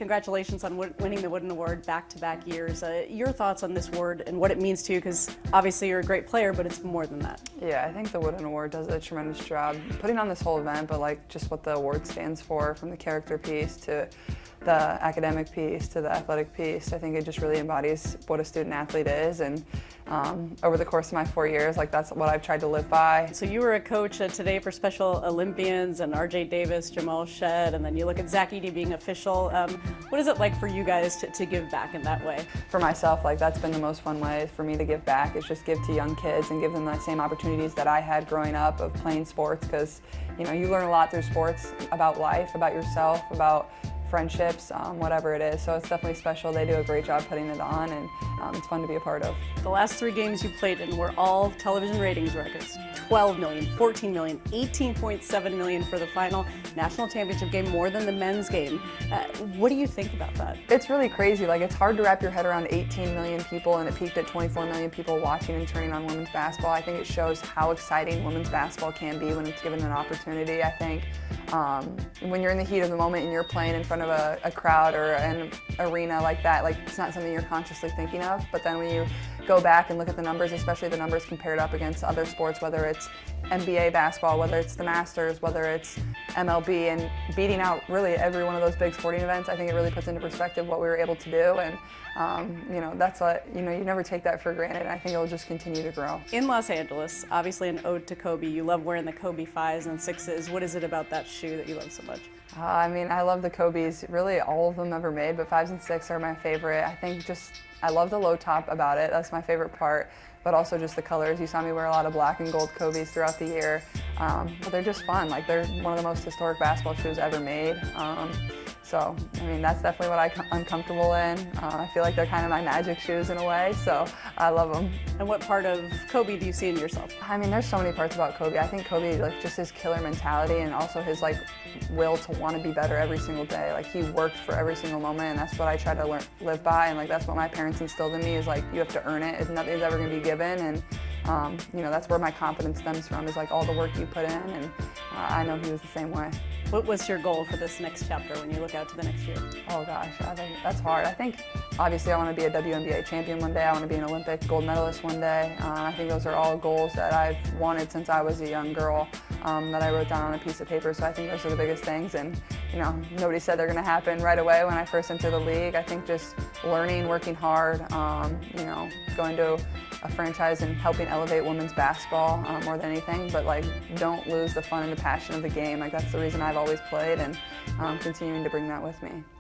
congratulations on winning the Wooden Award back-to-back years. Your thoughts on this award and what it means to you, because obviously you're a great player, but it's more than that. Yeah, I think the Wooden Award does a tremendous job putting on this whole event, but like just what the award stands for, from the character piece to the academic piece to the athletic piece. I think it just really embodies what a student athlete is, and over the course of my 4 years, like that's what I've tried to live by. So you were a coach today for Special Olympians and R.J. Davis, Jamal Shed, and then you look at Zach Edey being official. What is it like for you guys to give back in that way? For myself, like that's been the most fun way for me to give back, is just give to young kids and give them the same opportunities that I had growing up of playing sports, because you know, you learn a lot through sports about life, about yourself, about friendships, whatever it is. So it's definitely special. They do a great job putting it on, and it's fun to be a part of. The last 3 games you played in were all television ratings records. 12 million, 14 million, 18.7 million for the final national championship game, more than the men's game. What do you think about that? It's really crazy. Like, it's hard to wrap your head around 18 million people, and it peaked at 24 million people watching and turning on women's basketball. I think it shows how exciting women's basketball can be when it's given an opportunity. I think when you're in the heat of the moment and you're playing in front of a crowd or an arena like that, like it's not something you're consciously thinking of. But then when you go back and look at the numbers, especially the numbers compared up against other sports, whether it's NBA basketball, whether it's the Masters, whether it's MLB, and beating out really every one of those big sporting events, I think it really puts into perspective what we were able to do. And you know, that's what, you know, you never take that for granted, and I think it will just continue to grow. In Los Angeles, obviously an ode to Kobe, you love wearing the Kobe 5s and 6s. What is it about that shoe that you love so much? I mean, I love the Kobe's, really all of them ever made, but 5s and 6s are my favorite. I think I love the low top about it. That's my favorite part, but also just the colors. You saw me wear a lot of black and gold Kobe's throughout the year, but they're just fun. Like, they're one of the most historic basketball shoes ever made. So, I mean, that's definitely what I'm comfortable in. I feel like they're kind of my magic shoes in a way, so I love them. And what part of Kobe do you see in yourself? I mean, there's so many parts about Kobe. I think Kobe, like, just his killer mentality, and also his, like, will to want to be better every single day. Like, he worked for every single moment, and that's what I try to live by, and like that's what my parents instilled in me, is like, you have to earn it. Nothing's ever going to be given, and you know, that's where my confidence stems from, is like all the work you put in, and I know he was the same way. What was your goal for this next chapter when you look out to the next year? Oh gosh, I think that's hard. I think obviously I want to be a WNBA champion one day. I want to be an Olympic gold medalist one day. I think those are all goals that I've wanted since I was a young girl, that I wrote down on a piece of paper. So I think those are the biggest things, and you know, nobody said they're going to happen right away when I first entered the league. I think just learning, working hard, you know, going to a franchise and helping elevate women's basketball more than anything, but like, don't lose the fun and the passion of the game. Like, that's the reason I've always played, and continuing to bring that with me.